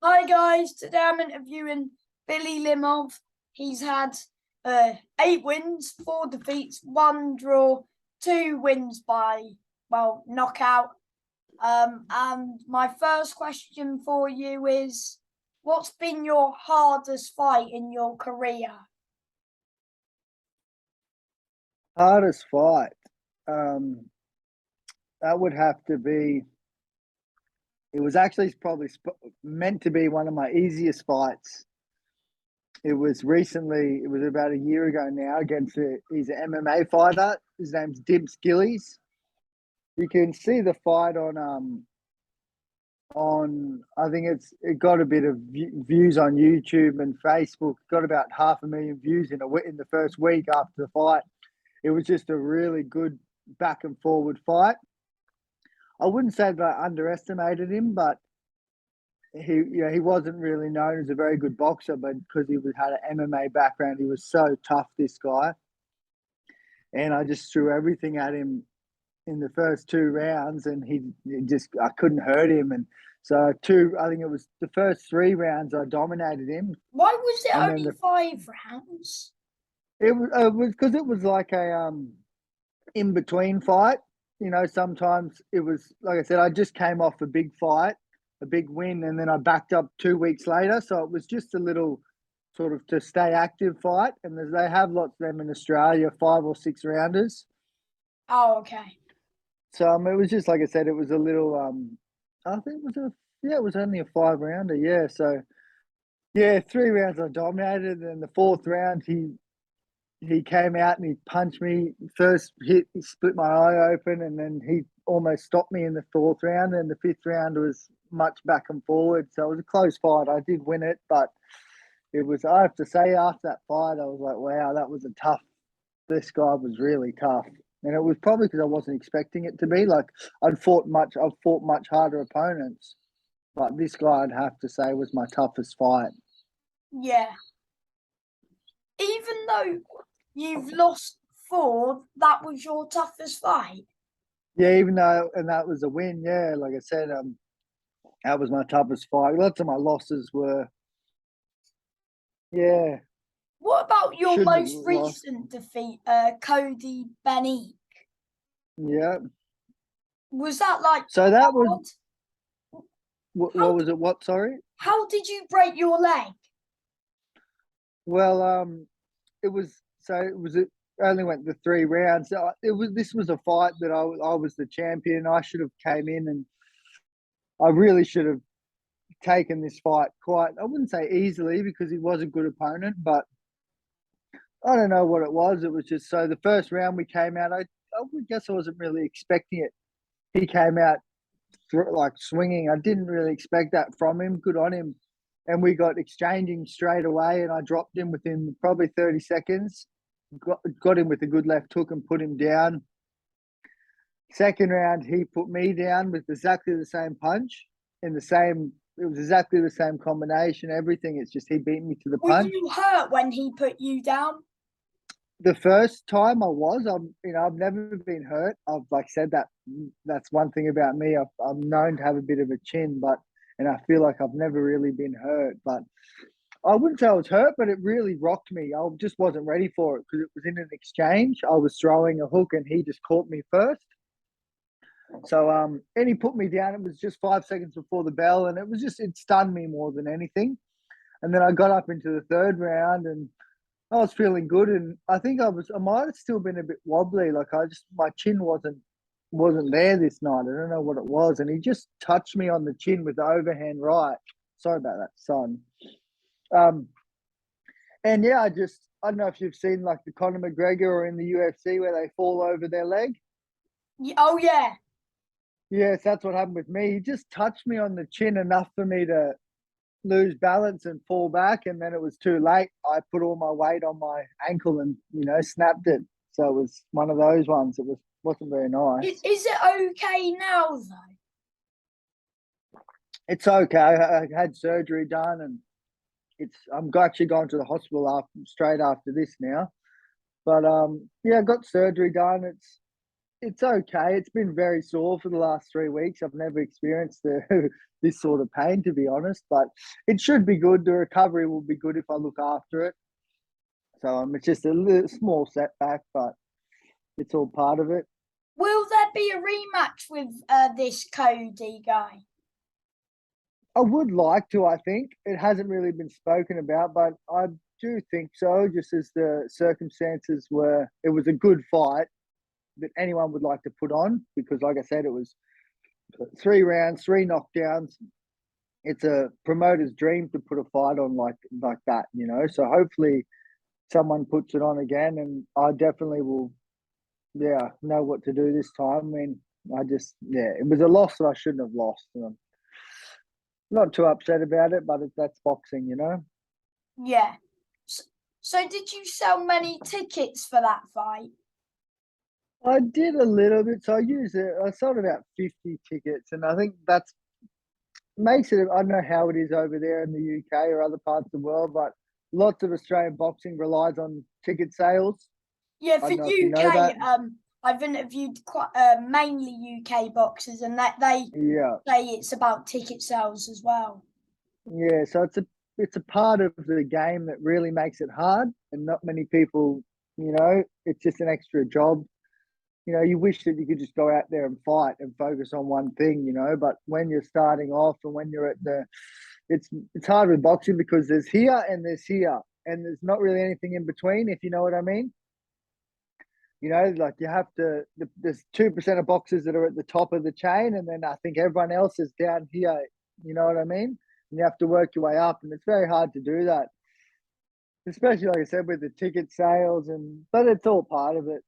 Hi guys, today I'm interviewing Billy Limov. He's had 8 wins, 4 defeats, 1 draw, 2 wins by knockout. And my first question for you is, what's been your hardest fight in your career? Hardest fight. That would have to be. It was actually probably meant to be one of my easiest fights. It was recently. It was about a year ago now. He's an MMA fighter. His name's Dibs Gillies. You can see the fight on. I think it got a bit of views on YouTube and Facebook. Got about 500,000 views in the first week after the fight. It was just a really good back and forward fight. I wouldn't say that I underestimated him, but he wasn't really known as a very good boxer, but because he had an MMA background, he was so tough, this guy. And I just threw everything at him in the first 2 rounds, and I couldn't hurt him. And so I think it was the first 3 rounds I dominated him. Why was it only 5 rounds? It was because it was like a in between fight. Sometimes it was, like I said, I just came off a big fight, a big win, and then I backed up 2 weeks later. So it was just a little sort of to stay active fight. And they have lots of them in Australia, 5 or 6 rounders. Oh, okay. So it was just, like I said, it was a little, I think it was only a 5 rounder. Yeah. So yeah, 3 rounds I dominated. And the fourth round, he came out and he punched me. First hit, he split my eye open, and then he almost stopped me in the fourth round. And the fifth round was much back and forward. So it was a close fight. I did win it, but I have to say, after that fight, I was like, wow, this guy was really tough. And it was probably because I wasn't expecting it to be. Like, I've fought much harder opponents, but this guy, I'd have to say, was my toughest fight. Yeah. Even though you've lost 4, that was your toughest fight? Yeah, even though, and that was a win, yeah. Like I said, that was my toughest fight. Lots of my losses were, yeah. What about your most lost. recent defeat, Cody Benny? Yeah. Was that like So that hard? was, what was it? What, sorry? How did you break your leg? Well, it only went the 3 rounds. This was a fight that I was the champion. I should have came in, and I really should have taken this fight quite, I wouldn't say easily, because he was a good opponent, but I don't know what it was. It was just, so the first round we came out, I guess I wasn't really expecting it. He came out like swinging. I didn't really expect that from him. Good on him. And we got exchanging straight away, and I dropped him within probably 30 seconds. Got him with a good left hook and put him down. Second round, he put me down with exactly the same punch. It was exactly the same combination, everything. It's just he beat me to the punch. Were you hurt when he put you down? The first time I was, I've never been hurt. I've said that's one thing about me. I'm known to have a bit of a chin, and I feel like I've never really been hurt. But I wouldn't say I was hurt, but it really rocked me. I just wasn't ready for it because it was in an exchange. I was throwing a hook and he just caught me first. So and he put me down. It was just 5 seconds before the bell, and it stunned me more than anything. And then I got up into the third round, and I was feeling good, and I think I might have still been a bit wobbly. Like, my chin wasn't there this night. I don't know what it was. And he just touched me on the chin with the overhand right. Sorry about that, son. And yeah, I don't know if you've seen like the Conor McGregor or in the UFC where they fall over their leg. Oh, yeah. Yes, that's what happened with me. He just touched me on the chin enough for me to lose balance and fall back, and then it was too late. I put all my weight on my ankle and snapped it. So it was one of those ones. It wasn't very nice. Is it okay now though? It's okay. I had surgery done, and I'm actually going to the hospital straight after this now. But yeah, I got surgery done. it's okay. It's been very sore for the last 3 weeks. I've never experienced this sort of pain, to be honest, but it should be good. The recovery will be good if I look after it. So it's just a little small setback, but it's all part of it. Will there be a rematch with this Cody guy? I would like to, I think. It hasn't really been spoken about, but I do think so, just as the circumstances were. It was a good fight that anyone would like to put on because, like I said, it was 3 rounds, 3 knockdowns. It's a promoter's dream to put a fight on like that, you know. So hopefully someone puts it on again, and I definitely will, yeah, know what to do this time. I mean, it was a loss that I shouldn't have lost. And I'm not too upset about it, but that's boxing, you know. Yeah. So did you sell many tickets for that fight? I did a little bit, so I sold about 50 tickets, and I think that's makes it. I don't know how it is over there in the UK or other parts of the world, but lots of Australian boxing relies on ticket sales. Yeah, I for don't know if you know UK, that. I've interviewed quite mainly UK boxers, and that they Yeah, say it's about ticket sales as well. yeah. So it's a part of the game that really makes it hard, and not many people. You know, it's just an extra job. You know, you wish that you could just go out there and fight and focus on one thing. You know, but when you're starting off and when you're at it's hard with boxing because there's here and there's here, and there's not really anything in between. If you know what I mean. You know, like you have to. There's 2% of boxers that are at the top of the chain, and then I think everyone else is down here. You know what I mean? And you have to work your way up, and it's very hard to do that, especially like I said with the ticket sales. But it's all part of it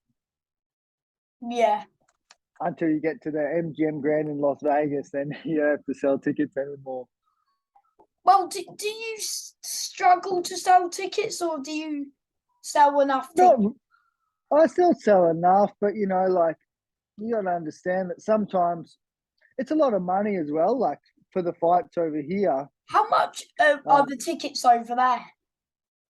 Yeah. until you get to the MGM Grand in Las Vegas. Then you don't have to sell tickets anymore. Well, do you struggle to sell tickets, or do you sell enough Not, tickets? I still sell enough, but you know, like you got to understand that sometimes it's a lot of money as well. Like for the fights over here, How much are um, the tickets over there?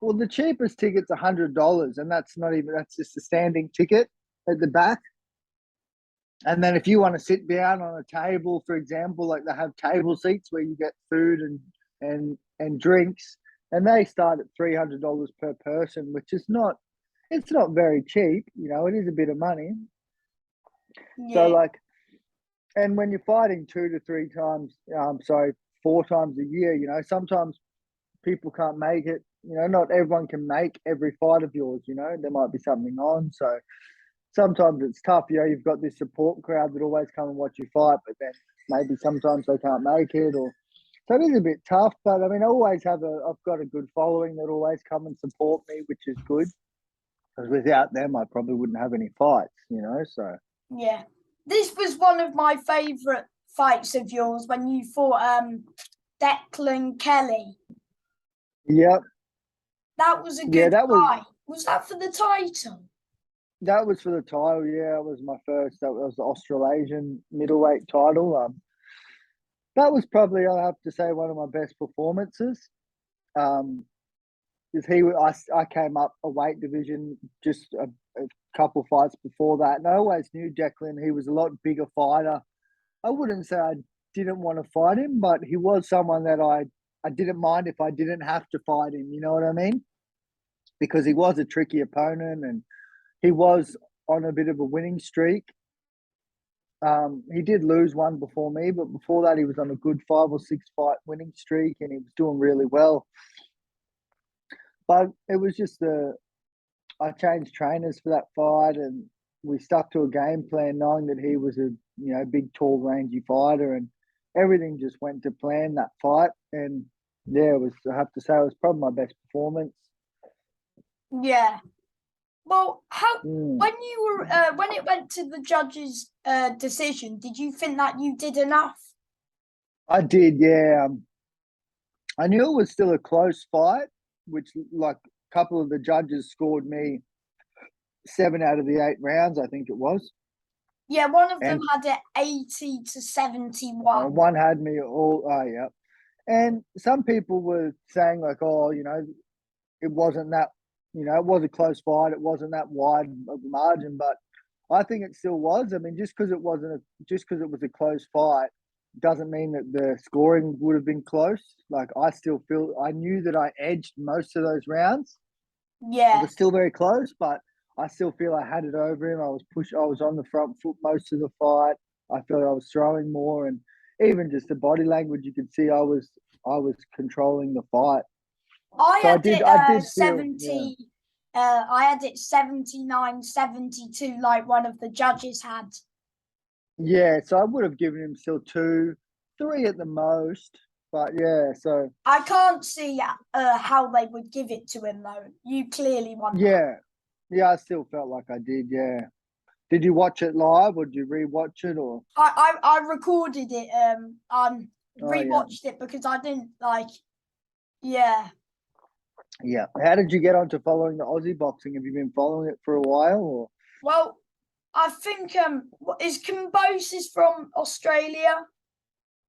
well, the cheapest ticket's $100, and that's just a standing ticket at the back. And then if you want to sit down on a table, for example, like they have table seats where you get food and drinks, and they start at $300 per person, which is not it's not very cheap. You know, it is a bit of money. So Yeah. like, and when you're fighting 2 to 3 times, 4 times a year, you know, sometimes people can't make it. You know, not everyone can make every fight of yours. You know, there might be something on. So sometimes it's tough. You know, you've got this support crowd that always come and watch you fight, but then maybe sometimes they can't make it, or so it is a bit tough. But I mean, I've got a good following that always come and support me, which is good. Because without them, I probably wouldn't have any fights. You know, so Yeah. This was one of my favourite fights of yours when you fought Declan Kelly. yeah, That was a yeah, good fight. Was that for the title? that was for the title. Yeah, it was my first. That was the Australasian middleweight title. That was probably I have to say one of my best performances. Um, because I came up a weight division just a couple fights before that, and I always knew Declan. He was a lot bigger fighter. I wouldn't say I didn't want to fight him, but he was someone that I didn't mind if I didn't have to fight him. You know what I mean? Because he was a tricky opponent, and he was on a bit of a winning streak. He did lose one before me, but before that, he was on a good 5 or 6 fight winning streak, and he was doing really well. But it was just I changed trainers for that fight, and we stuck to a game plan, knowing that he was a big, tall, rangy fighter, and everything just went to plan that fight. And yeah, it was. I have to say, it was probably my best performance. Yeah. Well, how Mm. when you were when it went to the judge's decision, did you think that you did enough? I did, yeah. I knew it was still a close fight, which like a couple of the judges scored me 7 out of the 8 rounds, I think it was. Yeah, one of them And had it 80 to 71. one had me all, oh, yeah. And some people were saying, like, oh, it wasn't that, it was a close fight. It wasn't that wide of a margin. But I think it still was. I mean, just because it was a close fight, doesn't mean that the scoring would have been close. Like I knew that I edged most of those rounds. It Yeah. was still very close, but I still feel I had it over him. I was on the front foot most of the fight. I felt I was throwing more, and even just the body language, you could see I was controlling the fight. I So had it I did feel, yeah. 70. I had it 79-72, like one of the judges had. Yeah, so I would have given him still 2, 3 at the most. But yeah, so I can't see how they would give it to him though. You clearly won that. yeah. Yeah, I still felt like I did, yeah. Did you watch it live or did you rewatch it or I recorded it. oh yeah. Rewatched it because I didn't like. Yeah. Yeah. How did you get onto following the Aussie boxing? Have you been following it for a while or Well, I think is Kambosis from Australia?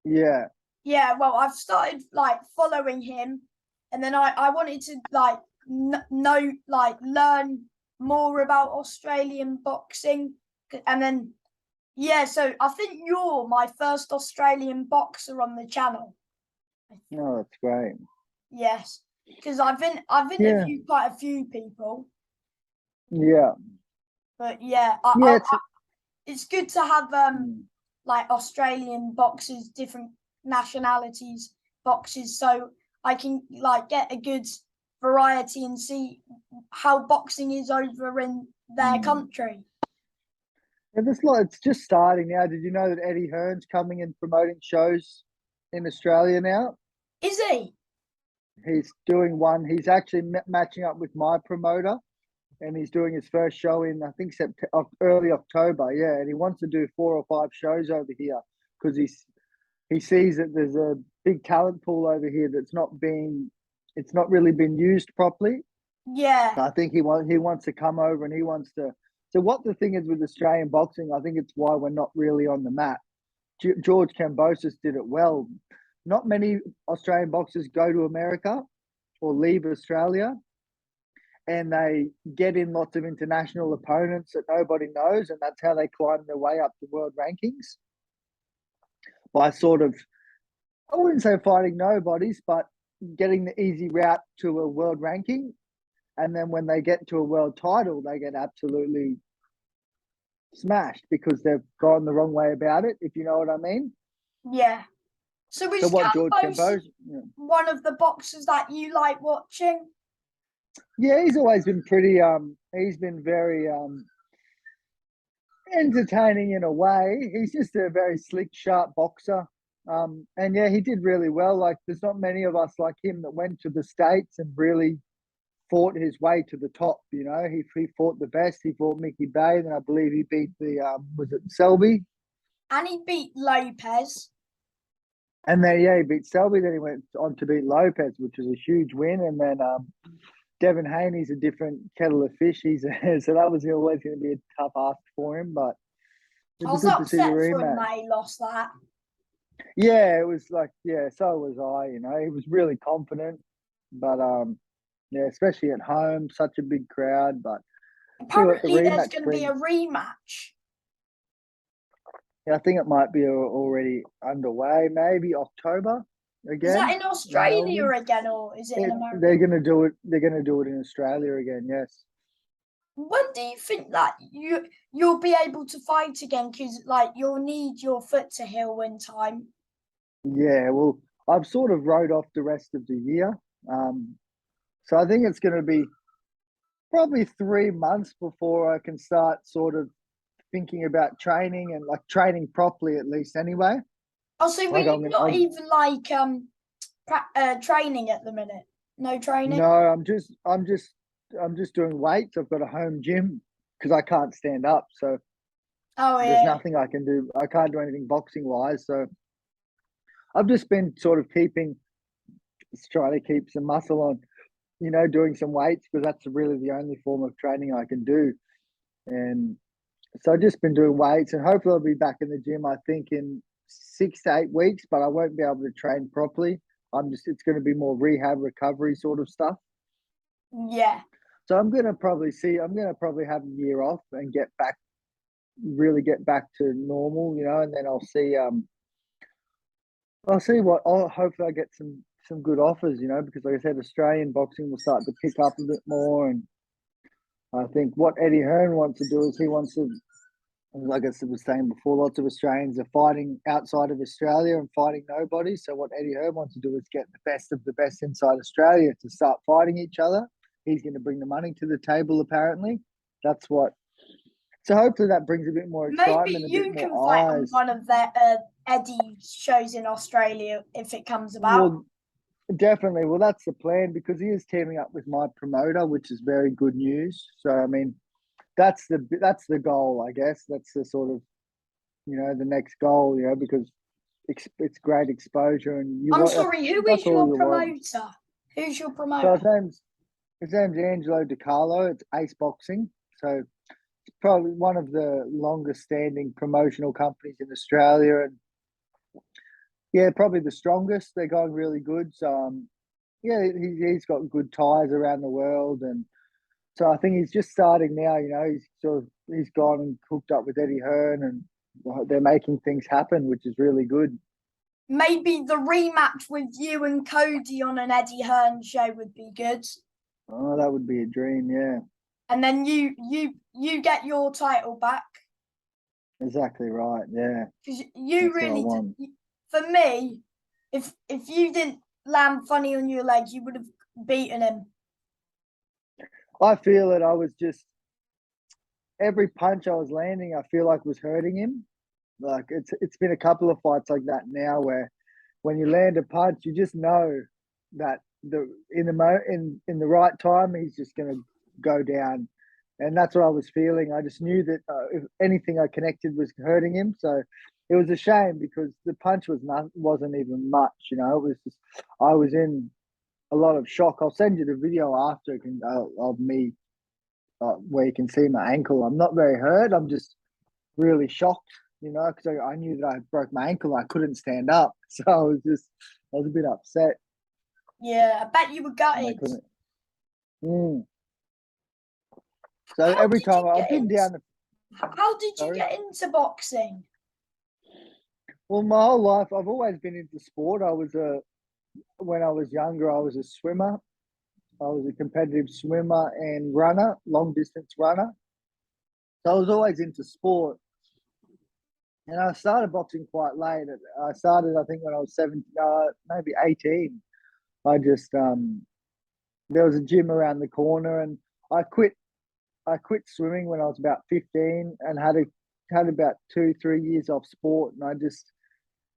yeah. Yeah. Well, I've started like following him, and then I wanted to like know like learn more about Australian boxing, and then yeah. So I think you're my first Australian boxer on the channel. No, that's great. Yes, because I've Yeah. interviewed quite a few people, Yeah. but yeah, Yeah, it's good to have mm, like Australian boxers, different nationalities boxers, so I can like get a good variety and see how boxing is over in their mm. country. Yeah, it's just starting now. Did you know that Eddie Hearn's coming and promoting shows in Australia now? Is he? He's doing one. He's actually matching up with my promoter, and he's doing his first show in I think early October. Yeah, and he wants to do 4 or 5 shows over here because he sees that there's a big talent pool over here it's not really been used properly. Yeah, So I think he wants to come over and he wants to. So what the thing is with Australian boxing, I think it's why we're not really on the map. George Kambosos did it well. Not many Australian boxers go to America or leave Australia, and they get in lots of international opponents that nobody knows, and that's how they climb their way up the world rankings by sort of, I wouldn't say fighting nobodies, but getting the easy route to a world ranking. And then when they get to a world title, they get absolutely smashed because they've gone the wrong way about it, if you know what I mean. yeah. So So is what George Campos Campos, yeah. one of the boxers that you like watching? Yeah, he's always been pretty he's been very entertaining in a way. He's just a very slick, sharp boxer. And yeah, he did really well. Like there's not many of us like him that went to the States and really fought his way to the top. You know, he fought the best. He fought Mickey Bay, and I believe he beat the was it Selby? And he beat Lopez. And then yeah, he beat Selby. Then he went on to beat Lopez, which was a huge win. And then Devin Haney's a different kettle of fish. So that was always going to be a tough ask for him, but I it'd be was good to see the upset for him rematch. that he lost that. Yeah, it was like yeah, so was I. You know, he was really confident, but yeah, especially at home, such a big crowd. But see what the Apparently, there's rematch going to be a brings. rematch. Yeah, I think it might be already underway. Maybe October Is that again in in Australia Melbourne. again, or is it in They're America? going to do it. They're going to do it in Australia again. Yes. When do you think that you'll be able to fight again? Because like you'll need your foot to heal in time. Yeah. Well, I've sort of wrote off the rest of the year. Um, so I think it's going to be probably 3 months before I can start sort of thinking about training and like training properly at least anyway. Oh, so were Like you not even like training at the minute? No no, training. I'm just doing weights. I've got a home gym because I can't stand up. So Oh there's yeah. nothing I can do. I can't do anything boxing wise. So I've just been sort of trying to keep some muscle on, you know, doing some weights because that's really the only form of training I can do. And so I've just been doing weights and hopefully I'll be back in the gym, I think, in 6 to 8 weeks, but I won't be able to train properly. It's going to be more rehab recovery sort of stuff. Yeah. So I'm going to probably have a year off and get back really get back to normal, and then I'll see what. Hopefully I get some good offers, because like I said, Australian boxing will start to pick up a bit more, and I think what Eddie Hearn wants to do is he wants to, like I was saying before, lots of Australians are fighting outside of Australia and fighting nobody. So what Eddie Hearn wants to do is get the best of the best inside Australia to start fighting each other. He's going to bring the money to the table, apparently. That's what. So hopefully that brings a bit more Maybe excitement, a you bit can more fight on eyes. one of their Eddie's shows in Australia if it comes about. Well, definitely. Well, that's the plan because he is teaming up with my promoter, which is very good news. So I mean, that's the goal, I guess. That's the sort of the next goal, because it's great exposure, and I'm sorry, who that's is all your you want. promoter? Who's your So promoter? his name's Angelo DiCarlo. It's Ace Boxing. So it's probably one of the longest standing promotional companies in Australia, and yeah, probably the strongest. They're going really good. So yeah, he's got good ties around the world, and so I think he's just starting now. He's gone and hooked up with Eddie Hearn, and they're making things happen, which is really good. Maybe the rematch with you and Cody on an Eddie Hearn show would be good. Oh, that would be a dream, yeah. And then you get your title back. Exactly right, yeah. Because you That's what I really want. did. For me, if you didn't land funny on your legs, you would have beaten him. I feel that I was just every punch I was landing, I feel like was hurting him. Like it's been a couple of fights like that now where when you land a punch, you just know that in the right time he's just going to go down, and that's what I was feeling. I just knew that if anything I connected was hurting him, so it was a shame because the punch wasn't even much. It was just I was in a lot of shock. I'll send you the video after of me where you can see my ankle. I'm not very hurt. I'm just really shocked, because I knew that I broke my ankle. I couldn't stand up, so I was a bit upset. Yeah, I bet you were And they gutted. couldn't. Mm. So How every did time you I've get been into? down the How did you sorry. get into boxing? Well, my whole life I've always been into sport. When I was younger, I was a swimmer. I was a competitive swimmer and runner, long distance runner. So I was always into sport. And I started boxing quite late. I started, I think, when I was 17, maybe 18. I just there was a gym around the corner, and I quit. I quit swimming when I was about 15, and had about 2 3 years off sport, and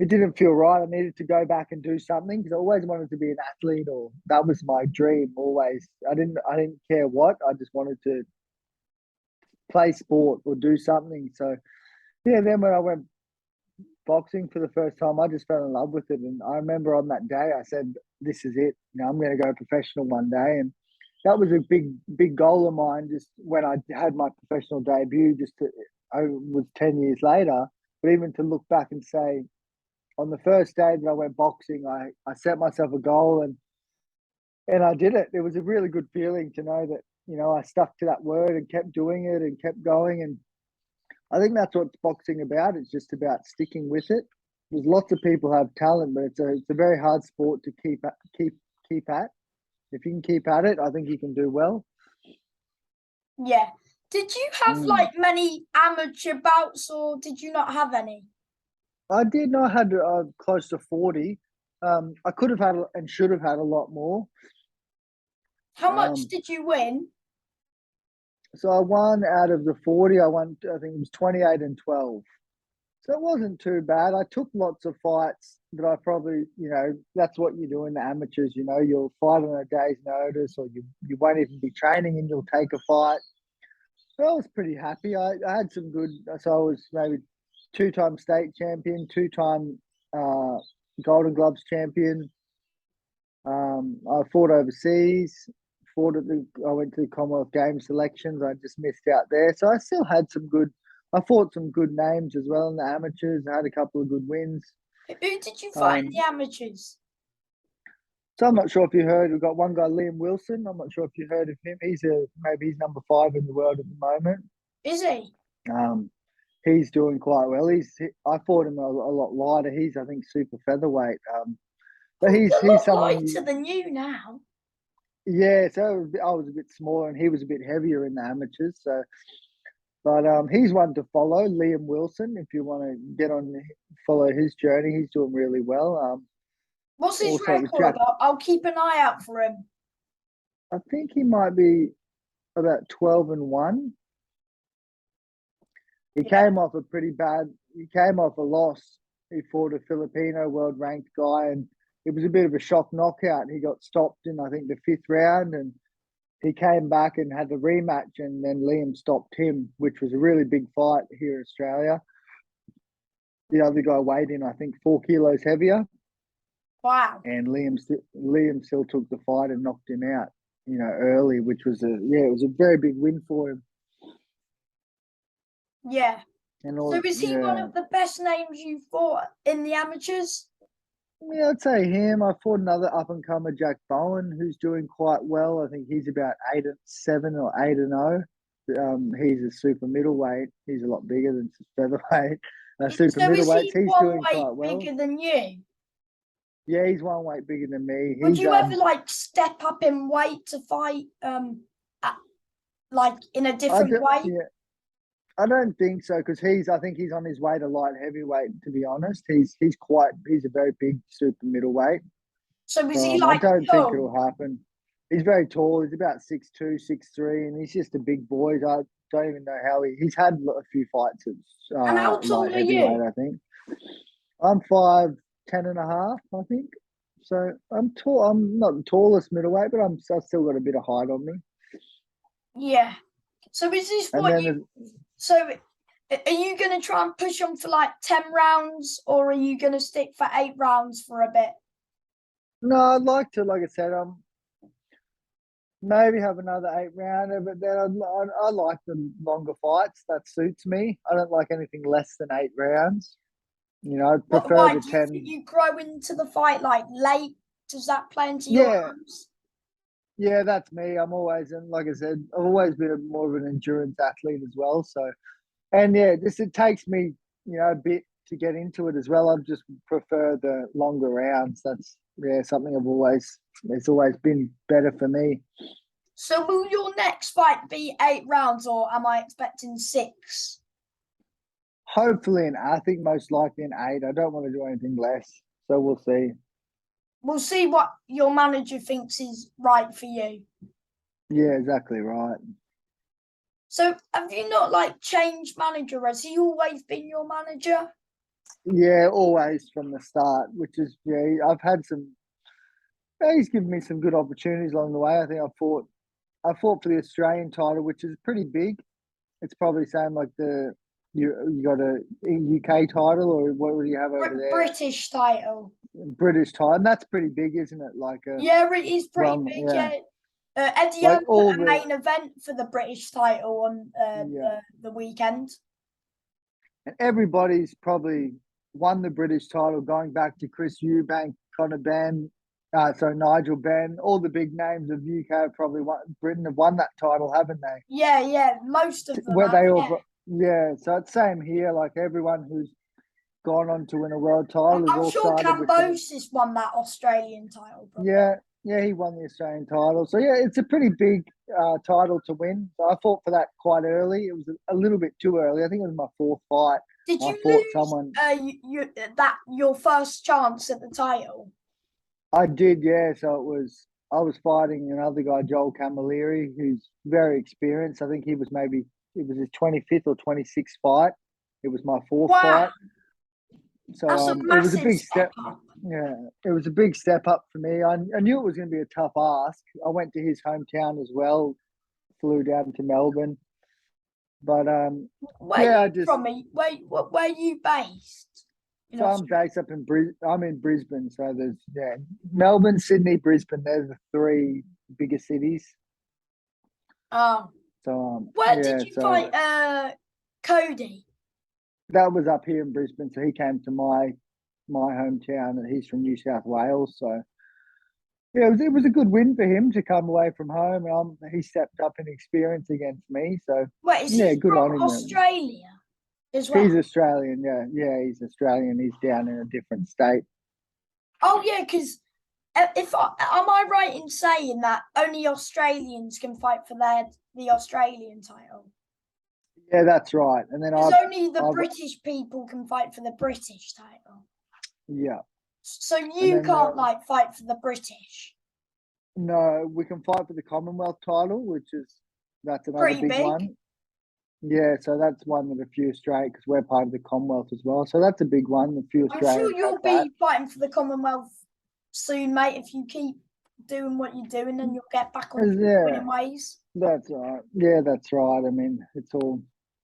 it didn't feel right. I needed to go back and do something because I always wanted to be an athlete, or that was my dream. Always, I didn't care what. I just wanted to play sport or do something. So yeah, then when I went boxing for the first time, I just fell in love with it. And I remember on that day, I said, "This is it. I'm going to go professional one day." And that was a big goal of mine. Just when I had my professional debut, I was 10 years later. But even to look back and say, on the first day that I went boxing, I set myself a goal and I did it. It was a really good feeling to know that I stuck to that word and kept doing it and kept going. And I think that's what boxing about. It's just about sticking with it. There's lots of people have talent, but it's a very hard sport to keep at. If you can keep at it, I think you can do well. Yeah. Did you have like many amateur bouts, or did you not have any? I did. I had close to 40. I could have had and should have had a lot more. How much did you win? So I won out of the 40. I think it was 28 and 12. So it wasn't too bad. I took lots of fights that I probably, that's what you do in the amateurs. You'll fight on a day's notice, or you won't even be training and you'll take a fight. So I was pretty happy. I had some good, so I was maybe 2-time state champion, 2-time Golden Gloves champion. I fought overseas. I went to the Commonwealth Games selections. I just missed out there. So I still had I fought some good names as well in the amateurs. I had a couple of good wins. Who did you fight in the amateurs? So I'm not sure if you heard. We've got one guy, Liam Wilson. I'm not sure if you heard of him. Maybe he's number 5 in the world at the moment. Is he? he's doing quite well. I fought him a lot lighter. He's I think super featherweight. But Oh, he's a he's lot someone. lighter than you now. Yeah, so I was a bit smaller and he was a bit heavier in the amateurs. So, but he's one to follow, Liam Wilson. If you want to get on, follow his journey, he's doing really well. What's his Also, it was record? Jack. I'll keep an eye out for him. I think he might be about 12-1. He Yeah. came off a pretty bad. He came off a loss. He fought a Filipino world ranked guy, and it was a bit of a shock knockout. He got stopped in I think the 5th round, and he came back and had the rematch, and then Liam stopped him, which was a really big fight here in Australia. The other guy weighed in, I think, 4 kilos heavier, Wow. and Liam still took the fight and knocked him out, early, which was it was a very big win for him. Yeah. And So all, is he one yeah, of the best names you've fought in the amateurs? yeah, I'd say him. I fought another up and comer, Jack Bowen, who's doing quite well. I think he's about 8-7 or 8-0. He's a super middleweight. He's a lot bigger than featherweight. Super So is middleweights. he He's one doing weight quite well. bigger than you? Yeah, he's one weight bigger than me. Would He's you ever like step up in weight to fight like in a different way? yeah, I don't think so because I think he's on his way to light heavyweight. To be honest, he's a very big super middleweight. So is So he I like don't think tall? it'll happen. He's very tall. He's about 6'2", 6'3", and he's just a big boy. I don't even know how he's had a few fights at And how light tall are heavyweight. you? I think I'm 5'10.5". I think so. I'm tall. I'm not the tallest middleweight, but I've still got a bit of height on me. Yeah. So is this And what then so are you going to try and push on for like 10 rounds or are you going to stick for 8 rounds for a bit? no, I'd like to, like I said, maybe have another 8 rounder, but then I like the longer fights. That suits me. I don't like anything less than 8 rounds. I'd prefer Why the do you think 10. you grow into the fight like late? Does that play into your Yeah, hands? yeah, that's me. I'm always, and like I said, I've always been more of an endurance athlete as well. So, and yeah, it takes me, a bit to get into it as well. I just prefer the longer rounds. That's something it's always been better for me. So will your next fight be 8 rounds or am I expecting 6? Hopefully, I think most likely an 8. I don't want to do anything less. So we'll see. We'll see what your manager thinks is right for you. Yeah, exactly right. So have you not like changed manager? Has he always been your manager? Yeah, always from the start, which is, I've had some, he's given me some good opportunities along the way. I think I fought for the Australian title, which is pretty big. It's probably same like you got a UK title, or what do you have over there? British title. British title. And that's pretty big, isn't it? Like Yeah, it is pretty well, big. yeah, Yeah. Eddie like put all a the main event for the British title on yeah, the weekend. and everybody's probably won the British title going back to Chris Eubank, Conor Benn, Nigel Benn, all the big names of UK have probably Britain have won that title, haven't they? Yeah, yeah, most of them Where have. they Yeah, all, yeah. So it's same here. Like everyone who's gone on to win a world title has I'm all sure started with the Cambosis won that Australian title. yeah, yeah. He won the Australian title, so yeah, it's a pretty big title to win. So I fought for that quite early. It was a little bit too early. I think it was my fourth fight. Did I you fought lose someone. your first chance at the title? I did, yeah. So I was fighting another guy, Joel Camilleri, who's very experienced. I think it was his 25th or 26th fight. It was my fourth Wow, fight. So that's a it was a massive big step step. up. Yeah, it was a big step up for me. I knew it was going to be a tough ask. I went to his hometown as well, flew down to Melbourne. But Where yeah, you from? Where are you based? In so I'm Australia. based up in I'm in Brisbane. So there's Melbourne, Sydney, Brisbane. They're the three biggest cities. Oh, So where yeah, did you so fight Cody? that was up here in Brisbane. So he came to my hometown, and he's from New South Wales. So yeah, it was a good win for him to come away from home. He stepped up in experience against me. So Wait, is yeah, he good from on him. Australia? as He's well? Australian, yeah. Yeah, he's Australian. He's down in a different state. Oh yeah, because if am I right in saying that only Australians can fight for the Australian title? Yeah, that's right. And then Because only the I've, British people can fight for the British title. yeah. So And you then can't like fight for the British. no, we can fight for the Commonwealth title, that's another Pretty big big. one. Yeah, so that's one that a few Australians, because we're part of the Commonwealth as well. So that's a big one. A few I'm sure Australians have you'll that. be fighting for the Commonwealth soon, mate. If you keep doing what you're doing, then you'll get back on Yeah, winning ways. that's right. Yeah, that's right. I mean,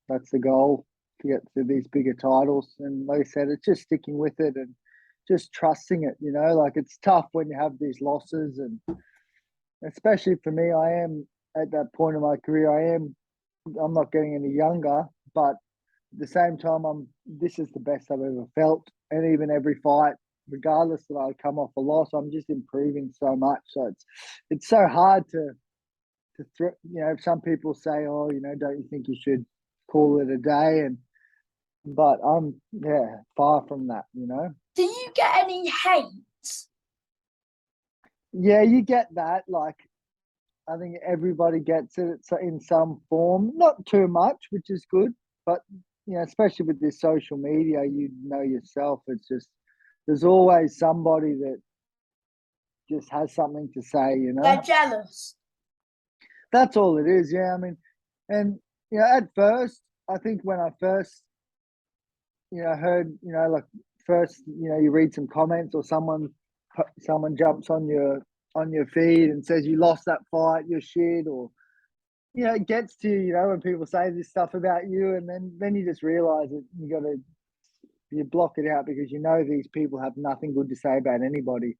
that's the goal to get to these bigger titles. And like I said, it's just sticking with it and just trusting it, like it's tough when you have these losses. And especially for me, I am at that point of my career, I'm not getting any younger, but at the same time, this is the best I've ever felt. And even every fight, regardless that I come off a loss, I'm just improving so much. So it's so hard to some people say, oh, don't you think you should call it a day? But I'm far from that. Do you get any hate? Yeah, you get that. Like I think everybody gets it in some form, not too much, which is good. But especially with this social media, yourself. It's just there's always somebody that just has something to say. They're jealous. That's all it is. Yeah, I mean, and at first, I think when I first heard, like first, you read some comments or someone jumps on your feed and says you lost that fight, you're shit, or it gets to you, when people say this stuff about you, and then you just realize that you block it out because these people have nothing good to say about anybody.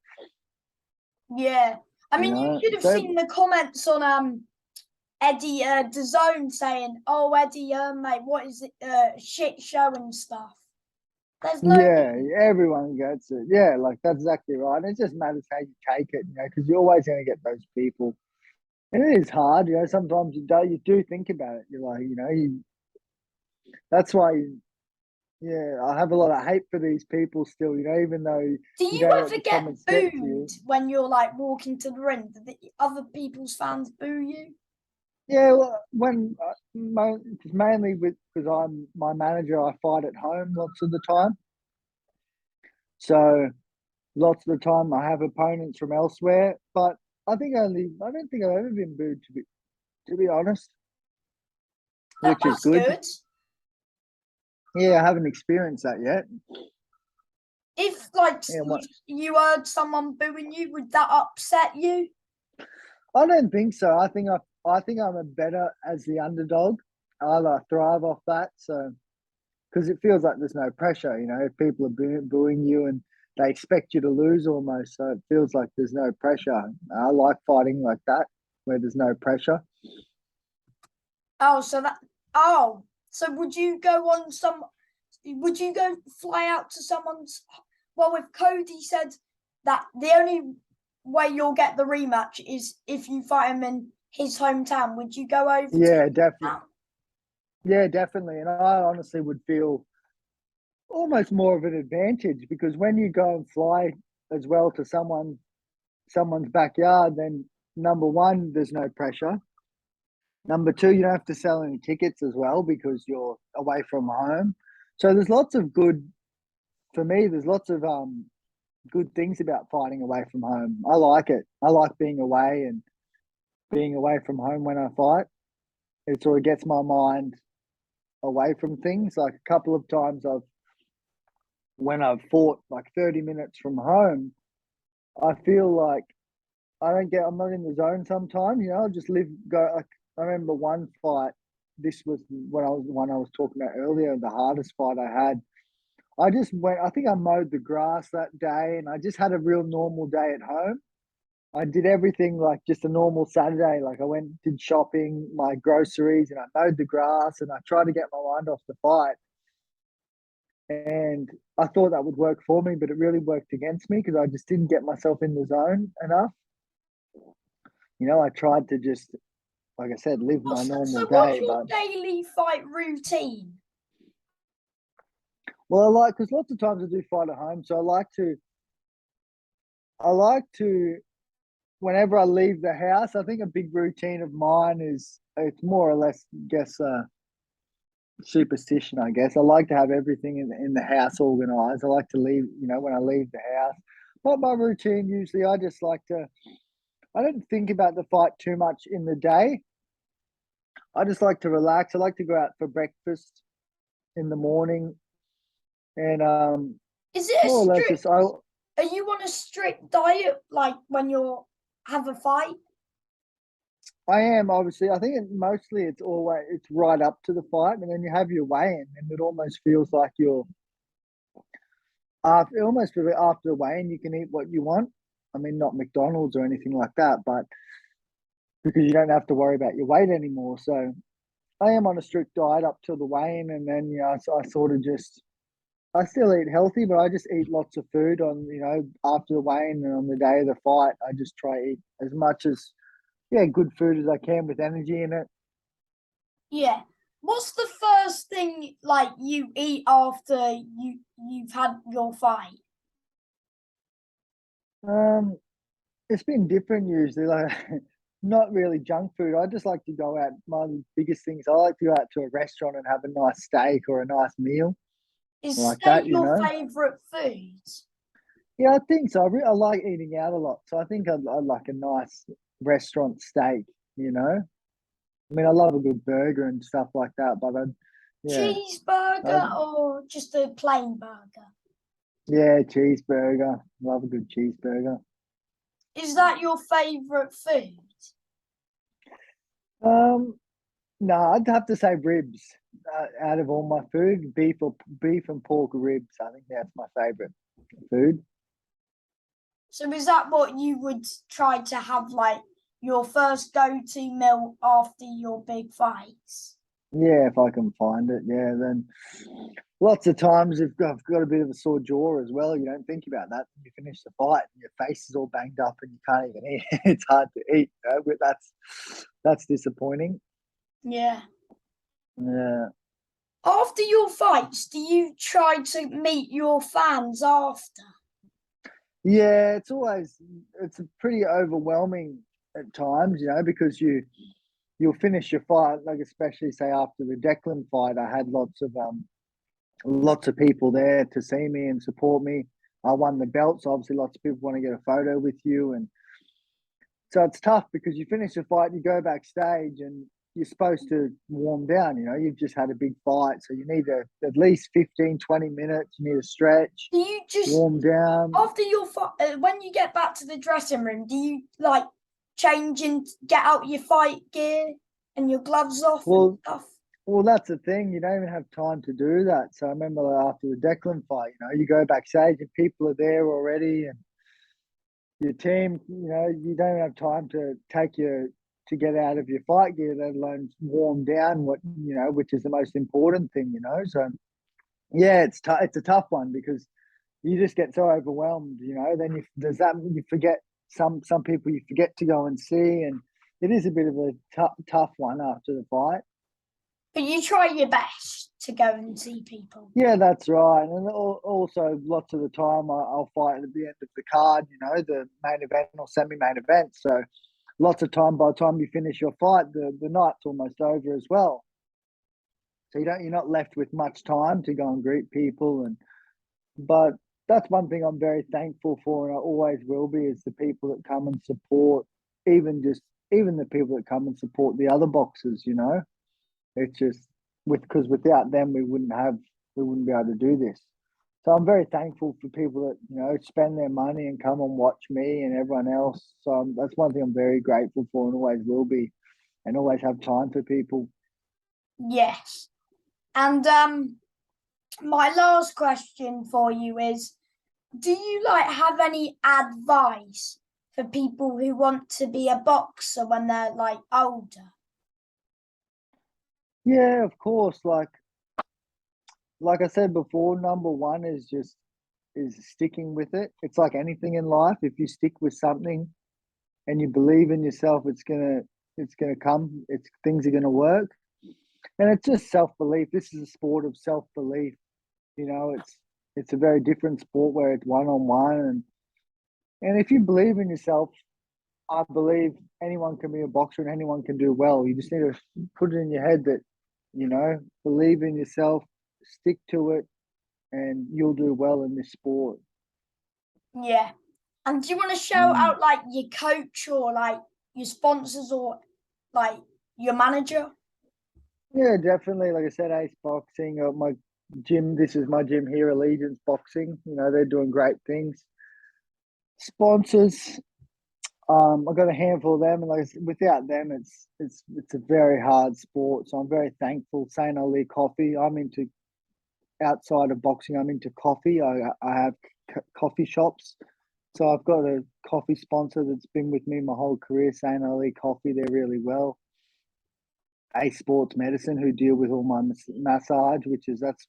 Yeah. I mean, you should have So seen the comments on Eddie DAZN saying, "Oh, Eddie, mate, what is it? Shit show and stuff." There's no yeah, everyone gets it. Yeah, like that's exactly right. And it just matters how you take it, because you're always going to get those people. And it is hard, sometimes you do think about it. You're like, that's why, yeah, I have a lot of hate for these people still, even though Do you you don't let ever the get comments get to booed you. when you're like walking to the ring? Do the other people's fans boo you? Yeah, well, when mainly because I'm my manager, I fight at home lots of the time. So lots of the time I have opponents from elsewhere, but I don't think I've ever been booed to be honest, which is That's good. good. Yeah, I haven't experienced that yet. If like Yeah, you heard someone booing you, would that upset you? I don't think so. I think I'm a better as the underdog. I thrive off that. So because it feels like there's no pressure, if people are booing you and they expect you to lose almost. So it feels like there's no pressure. I like fighting like that where there's no pressure. Oh, so that. Oh, so would you go on some? Would you go fly out to someone's? Well, if Cody said that the only way you'll get the rematch is if you fight him in his hometown, would you go over to Yeah, his definitely. town? Yeah, definitely. And I honestly would feel almost more of an advantage because when you go and fly as well to someone's backyard, then number one, there's no pressure. Number two, you don't have to sell any tickets as well because you're away from home. So there's lots of good for me. There's lots of good things about fighting away from home. I like it. I like being away and being away from home when I fight. It sort of gets my mind away from things. Like a couple of times when I've fought like 30 minutes from home, I feel like I'm not in the zone sometimes, I just go. Like, I remember one fight, this was one I was talking about earlier, the hardest fight I had. I just went, I think I mowed the grass that day and I just had a real normal day at home. I did everything like just a normal Saturday. Like I went, did shopping, my groceries, and I mowed the grass and I tried to get my mind off the fight. And I thought that would work for me, but it really worked against me because I just didn't get myself in the zone enough. I tried to just, like I said, live Oh, my normal so what's day, your but daily fight routine? Well, because lots of times I do fight at home, so I like to whenever I leave the house. I think a big routine of mine is it's more or less, guess, superstition. I guess I like to have everything in the house organized. I like to leave, when I leave the house. Not my routine usually. I just like to. I don't think about the fight too much in the day. I just like to relax. I like to go out for breakfast in the morning, and Is it a more or less just I. Are you on a strict diet like when you're have a fight? I am obviously. I think mostly it's right up to the fight, and then you have your weigh-in, and it almost feels like you're after almost after the weigh-in, you can eat what you want. I mean, not McDonald's or anything like that, but because you don't have to worry about your weight anymore. So I am on a strict diet up till the weigh-in, and then I sort of just I still eat healthy, but I just eat lots of food on after the weigh-in and on the day of the fight. I just try to eat as much as good food as I can with energy in it. Yeah. What's the first thing like you eat after you've had your fight? Um, it's been different usually, like not really junk food. I just like to go out. My biggest things, I like to go out to a restaurant and have a nice steak or a nice meal Is like steak your that. favorite food? Yeah, I think so. I like eating out a lot, so I think I'd like a nice restaurant steak. I mean, I love a good burger and stuff like that, but yeah, I, Cheeseburger or just a plain burger? yeah, cheeseburger. Love a good cheeseburger. Is that your favorite food? Um, no, I'd have to say ribs. Out of all my food, beef and pork ribs. I think that's my favorite food. So is that what you would try to have like your first go-to meal after your big fights? Yeah, if I can find it. Yeah, then lots of times if I've got a bit of a sore jaw as well, you don't think about that. You finish the fight and your face is all banged up and you can't even eat. It's hard to eat. But that's disappointing. Yeah. Yeah. After your fights, do you try to meet your fans after? Yeah, it's a pretty overwhelming at times, because you'll finish your fight, like especially say after the Declan fight, I had lots of people there to see me and support me. I won the belt, so obviously lots of people want to get a photo with you, and so it's tough because you finish the fight, you go backstage, and you're supposed to warm down. You've just had a big fight, so you need at least 15, 20 minutes. You need to stretch, Do you just warm down. after your fight when you get back to the dressing room? Do you like change and get out your fight gear and your gloves off and Well, stuff? Well, that's the thing. You don't even have time to do that. So I remember after the Declan fight, you go backstage and people are there already, and your team, you don't have time to to get out of your fight gear, let alone warm down. Which is the most important thing. So yeah, it's a tough one because you just get so overwhelmed. Then you forget some people you forget to go and see, and it is a bit of a tough one after the fight. But you try your best to go and see people. Yeah, that's right. And also, lots of the time, I'll fight at the end of the card, the main event or semi-main event. So, lots of time, by the time you finish your fight, the night's almost over as well. So you're not left with much time to go and greet people. But that's one thing I'm very thankful for, and I always will be, is the people that come and support, even the people that come and support the other boxers. It's just because without them we wouldn't be able to do this. So I'm very thankful for people that spend their money and come and watch me and everyone else. So that's one thing I'm very grateful for and always will be, and always have time for people. Yes. And my last question for you is, do you like have any advice for people who want to be a boxer when they're like older? Yeah, of course. Like I said before, number one is sticking with it. It's like anything in life. If you stick with something and you believe in yourself, it's gonna come. It's things are gonna work. And it's just self belief. This is a sport of self belief. You know, it's a very different sport where it's one on one, and if you believe in yourself, I believe anyone can be a boxer and anyone can do well. You just need to put it in your head that, believe in yourself, stick to it, and you'll do well in this sport. Yeah. And do you want to shout Mm. out like your coach or like your sponsors or like your manager? Yeah, definitely. Like I said, Ace Boxing, my gym. This is my gym here, Allegiance Boxing. They're doing great things. Sponsors, I got a handful of them, and without them, it's a very hard sport. So I'm very thankful. Saint Ali Coffee. I'm into outside of boxing. I'm into coffee. I have coffee shops. So I've got a coffee sponsor that's been with me my whole career. Saint Ali Coffee. They're really well. A Sports Medicine, who deal with all my massage, that's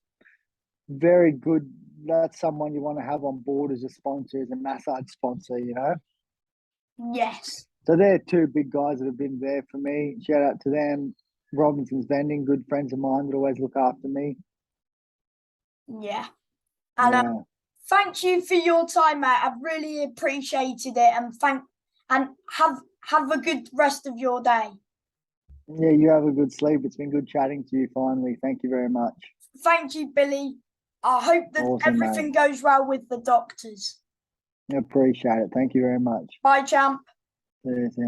very good. That's someone you want to have on board as a sponsor, as a massage sponsor. Yes. So they're two big guys that have been there for me. Shout out to them. Robinson's Vending, good friends of mine that always look after me. Yeah. And Yeah. thank you for your time, mate. I've really appreciated it, and have a good rest of your day. Yeah, you have a good sleep. It's been good chatting to you finally. Thank you very much. Thank you, Billy. I hope that Awesome, everything mate. goes well with the doctors. I appreciate it. Thank you very much. Bye, champ. See you soon.